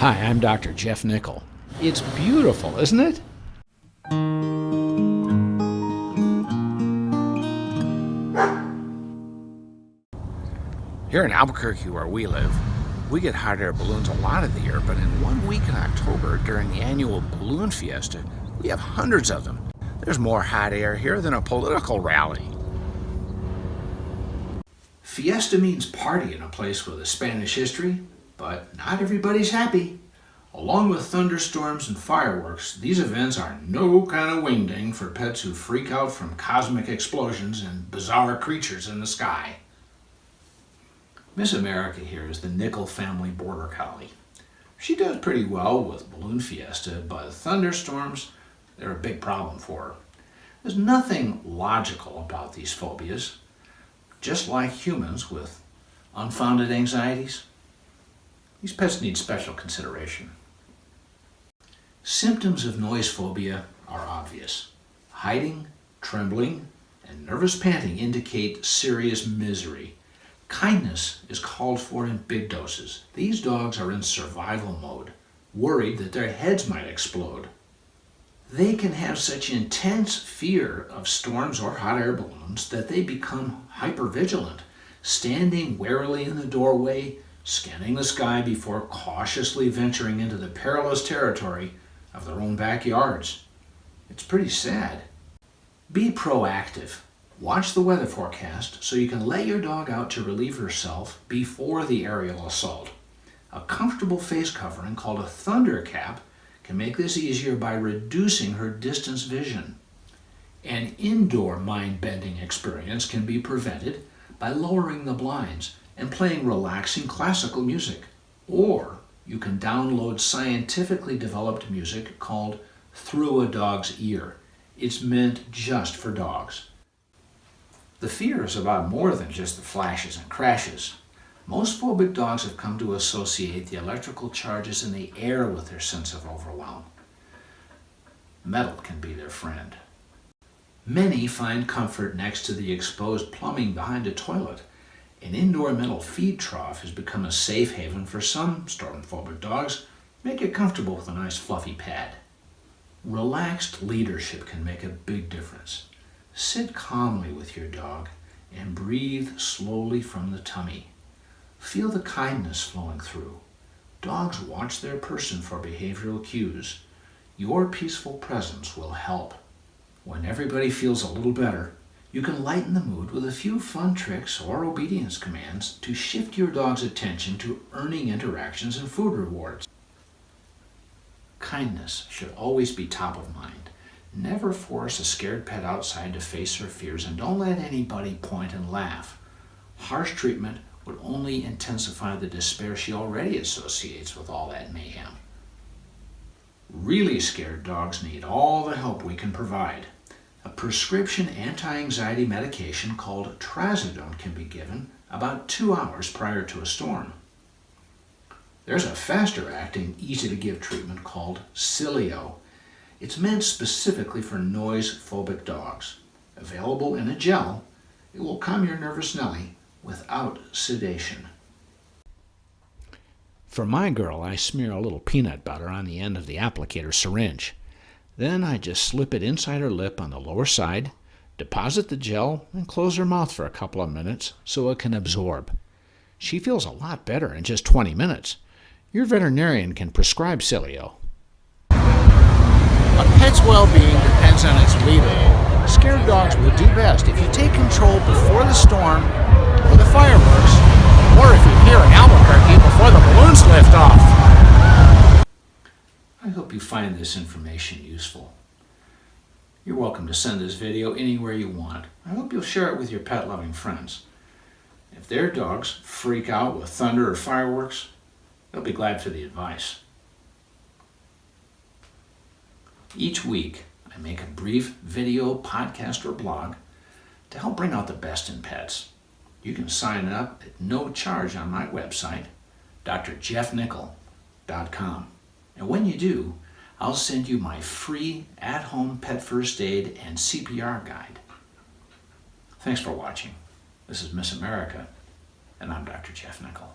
Hi, I'm Dr. Jeff Nickel. It's beautiful, isn't it? Here in Albuquerque, where we live, we get hot air balloons a lot of the year, but in 1 week in October, during the annual Balloon Fiesta, we have hundreds of them. There's more hot air here than a political rally. Fiesta means party in a place with a Spanish history, but not everybody's happy. Along with thunderstorms and fireworks, these events are no kind of wingding for pets who freak out from cosmic explosions and bizarre creatures in the sky. Miss America here is the Nickel family border collie. She does pretty well with Balloon Fiesta, but thunderstorms, they're a big problem for her. There's nothing logical about these phobias. Just like humans with unfounded anxieties, these pets need special consideration. Symptoms of noise phobia are obvious. Hiding, trembling, and nervous panting indicate serious misery. Kindness is called for in big doses. These dogs are in survival mode, worried that their heads might explode. They can have such intense fear of storms or hot air balloons that they become hypervigilant, standing warily in the doorway, scanning the sky before cautiously venturing into the perilous territory of their own backyards. It's pretty sad. Be proactive. Watch the weather forecast so you can let your dog out to relieve herself before the aerial assault. A comfortable face covering called a thunder cap can make this easier by reducing her distance vision. An indoor mind-bending experience can be prevented by lowering the blinds and playing relaxing classical music. Or you can download scientifically developed music called Through a Dog's Ear. It's meant just for dogs. The fear is about more than just the flashes and crashes. Most phobic dogs have come to associate the electrical charges in the air with their sense of overwhelm. Metal can be their friend. Many find comfort next to the exposed plumbing behind a toilet. An indoor metal feed trough has become a safe haven for some storm-phobic dogs. Make it comfortable with a nice fluffy pad. Relaxed leadership can make a big difference. Sit calmly with your dog and breathe slowly from the tummy. Feel the kindness flowing through. Dogs watch their person for behavioral cues. Your peaceful presence will help. When everybody feels a little better, you can lighten the mood with a few fun tricks or obedience commands to shift your dog's attention to earning interactions and food rewards. Kindness should always be top of mind. Never force a scared pet outside to face her fears, and don't let anybody point and laugh. Harsh treatment would only intensify the despair she already associates with all that mayhem. Really scared dogs need all the help we can provide. A prescription anti-anxiety medication called Trazodone can be given about 2 hours prior to a storm. There's a faster-acting, easy-to-give treatment called Sileo. It's meant specifically for noise-phobic dogs. Available in a gel, it will calm your nervous Nelly without sedation. For my girl, I smear a little peanut butter on the end of the applicator syringe. Then I just slip it inside her lip on the lower side, deposit the gel, and close her mouth for a couple of minutes so it can absorb. She feels a lot better in just 20 minutes. Your veterinarian can prescribe Sileo. A pet's well-being depends on its leader. Scared dogs will do best if you take control before the storm or the fireworks, or if you're here in Albuquerque before the balloons lift off. I hope you find this information useful. You're welcome to send this video anywhere you want. I hope you'll share it with your pet-loving friends. If their dogs freak out with thunder or fireworks, they'll be glad for the advice. Each week, I make a brief video, podcast, or blog to help bring out the best in pets. You can sign up at no charge on my website, drjeffnickel.com. And when you do, I'll send you my free at-home pet first aid and CPR guide. Thanks for watching. This is Miss America, and I'm Dr. Jeff Nickel.